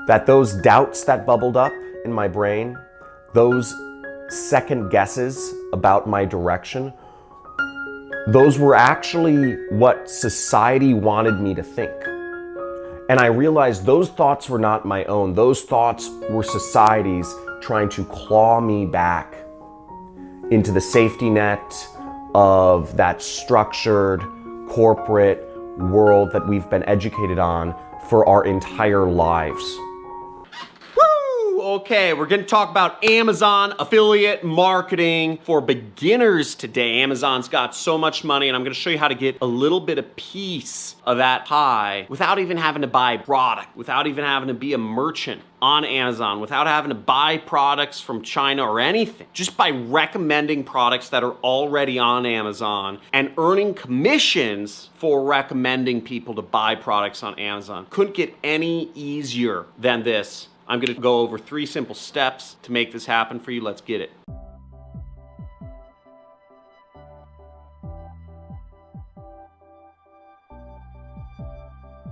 that those doubts that bubbled up in my brain, those second guesses about my direction, those were actually what society wanted me to think. And I realized those thoughts were not my own. Those thoughts were society's trying to claw me back into the safety net of that structured corporate world that we've been educated on for our entire lives. Okay, we're going to talk about Amazon affiliate marketing for beginners today. Amazon's got so much money, and I'm going to show you how to get a little bit of piece of that pie without even having to buy product, without even having to be a merchant on Amazon, without having to buy products from China or anything, just by recommending products that are already on Amazon and earning commissions for recommending people to buy products on Amazon. Couldn't get any easier than this. I'm gonna go over 3 simple steps to make this happen for you. Let's get it.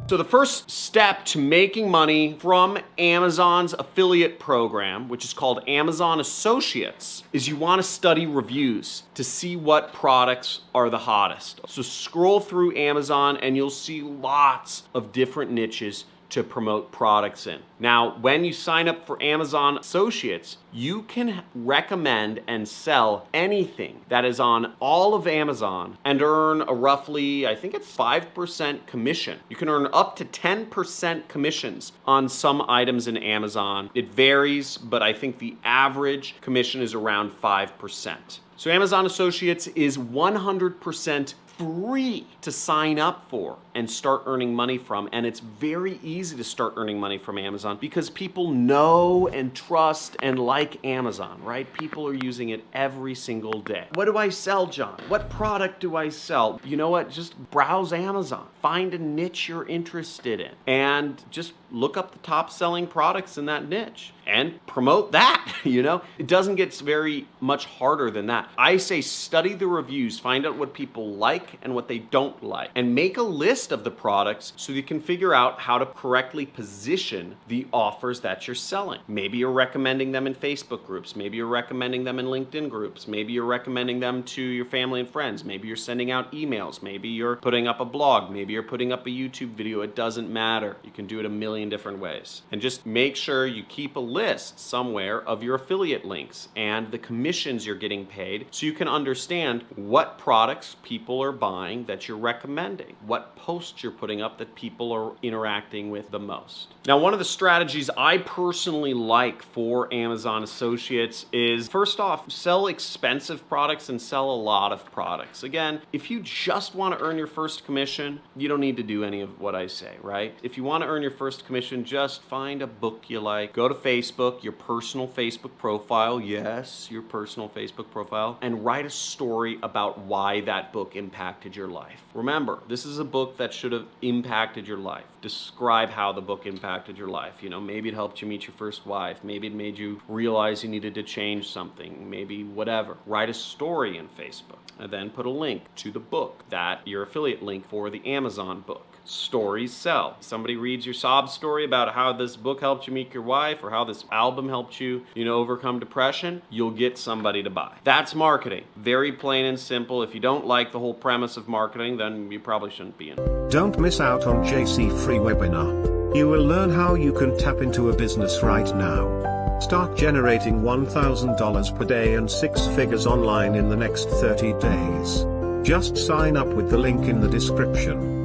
So the first step to making money from Amazon's affiliate program, which is called Amazon Associates, is you want to study reviews to see what products are the hottest. So scroll through Amazon and you'll see lots of different niches to promote products in. Now, when you sign up for Amazon Associates, you can recommend and sell anything that is on all of Amazon and earn a roughly, I think it's 5% commission. You can earn up to 10% commissions on some items in Amazon. It varies, but I think the average commission is around 5%. So Amazon Associates is 100% free to sign up for and start earning money from, and it's very easy to start earning money from Amazon because people know and trust and like Amazon, right? People are using it every single day. What do I sell, John? What product do I sell? You know what? Just browse Amazon. Find a niche you're interested in and just look up the top selling products in that niche and promote that, you know? It doesn't get very much harder than that. I say study the reviews, find out what people like and what they don't like, and make a list of the products so you can figure out how to correctly position the offers that you're selling. Maybe you're recommending them in Facebook groups, maybe you're recommending them in LinkedIn groups, maybe you're recommending them to your family and friends, maybe you're sending out emails, maybe you're putting up a blog, maybe you're putting up a YouTube video. It doesn't matter. You can do it a million different ways. And just make sure you keep a list somewhere of your affiliate links and the commissions you're getting paid so you can understand what products people are buying that you're recommending, what posts you're putting up that people are interacting with the most. Now, one of the strategies I personally like for Amazon Associates is, first off, sell expensive products and sell a lot of products. Again, if you just want to earn your first commission, you don't need to do any of what I say, right? If you want to earn your first commission, just find a book you like, go to Facebook, your personal Facebook profile, yes, your personal Facebook profile, and write a story about why that book impacted your life. Remember, this is a book that should have impacted your life. Describe how the book impacted your life. You know, maybe it helped you meet your first wife. Maybe it made you realize you needed to change something. Maybe whatever. Write a story in Facebook and then put a link to the book, that your affiliate link for the Amazon book. Stories sell. Somebody reads your sob story about how this book helped you meet your wife or how this album helped you, overcome depression, you'll get somebody to buy. That's marketing. Very plain and simple. If you don't like the whole premise of marketing, then you probably shouldn't be in it. Don't miss out on JC free webinar. You will learn how you can tap into a business right now. Start generating $1,000 per day and 6 figures online in the next 30 days. Just sign up with the link in the description.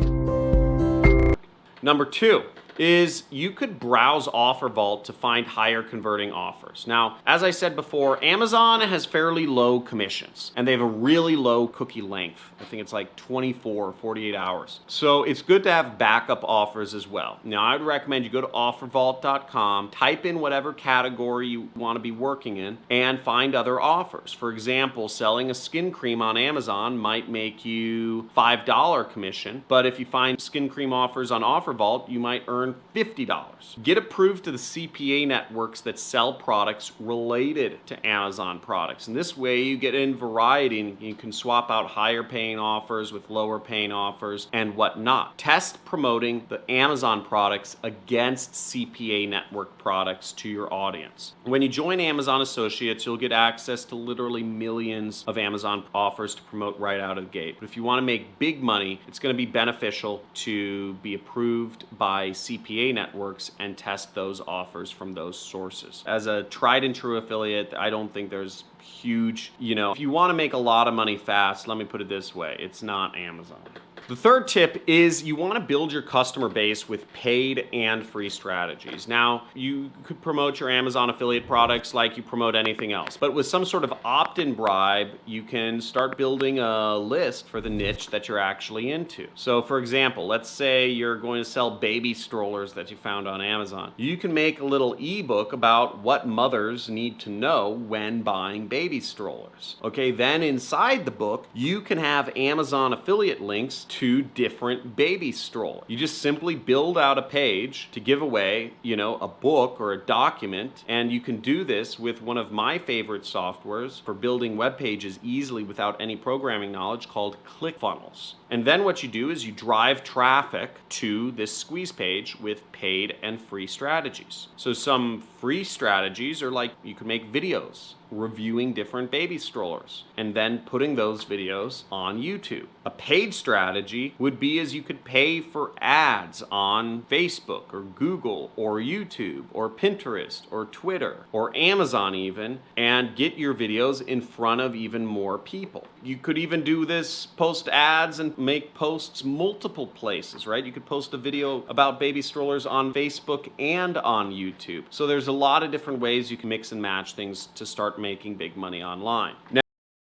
Number 2 is you could browse OfferVault to find higher converting offers. Now, as I said before, Amazon has fairly low commissions and they have a really low cookie length. I think it's like 24 or 48 hours. So it's good to have backup offers as well. Now, I would recommend you go to offervault.com, type in whatever category you want to be working in, and find other offers. For example, selling a skin cream on Amazon might make you $5 commission, but if you find skin cream offers on OfferVault, you might earn earn $50. Get approved to the CPA networks that sell products related to Amazon products. And this way you get in variety and you can swap out higher paying offers with lower paying offers and whatnot. Test promoting the Amazon products against CPA network products to your audience. When you join Amazon Associates, you'll get access to literally millions of Amazon offers to promote right out of the gate. But if you want to make big money, it's going to be beneficial to be approved by CPA networks and test those offers from those sources. As a tried and true affiliate, I don't think there's huge, if you want to make a lot of money fast, let me put it this way, it's not Amazon. The third tip is you want to build your customer base with paid and free strategies. Now, you could promote your Amazon affiliate products like you promote anything else, but with some sort of opt-in bribe, you can start building a list for the niche that you're actually into. So for example, let's say you're going to sell baby strollers that you found on Amazon. You can make a little ebook about what mothers need to know when buying baby strollers. Okay, then inside the book, you can have Amazon affiliate links to different baby strollers. You just simply build out a page to give away, a book or a document, and you can do this with one of my favorite softwares for building web pages easily without any programming knowledge called ClickFunnels. And then what you do is you drive traffic to this squeeze page with paid and free strategies. So some free strategies are like you can make videos reviewing different baby strollers and then putting those videos on YouTube. A paid strategy would be as you could pay for ads on Facebook or Google or YouTube or Pinterest or Twitter or Amazon even, and get your videos in front of even more people. You could even do this, post ads and make posts multiple places, right? You could post a video about baby strollers on Facebook and on YouTube. So there's a lot of different ways you can mix and match things to start making big money online. Now,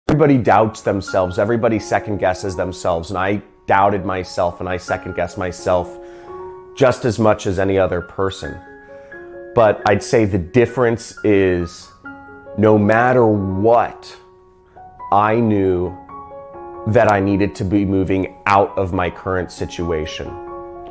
Everybody doubts themselves, everybody second guesses themselves, and I doubted myself and I second guessed myself just as much as any other person. But I'd say the difference is no matter what, I knew that I needed to be moving out of my current situation.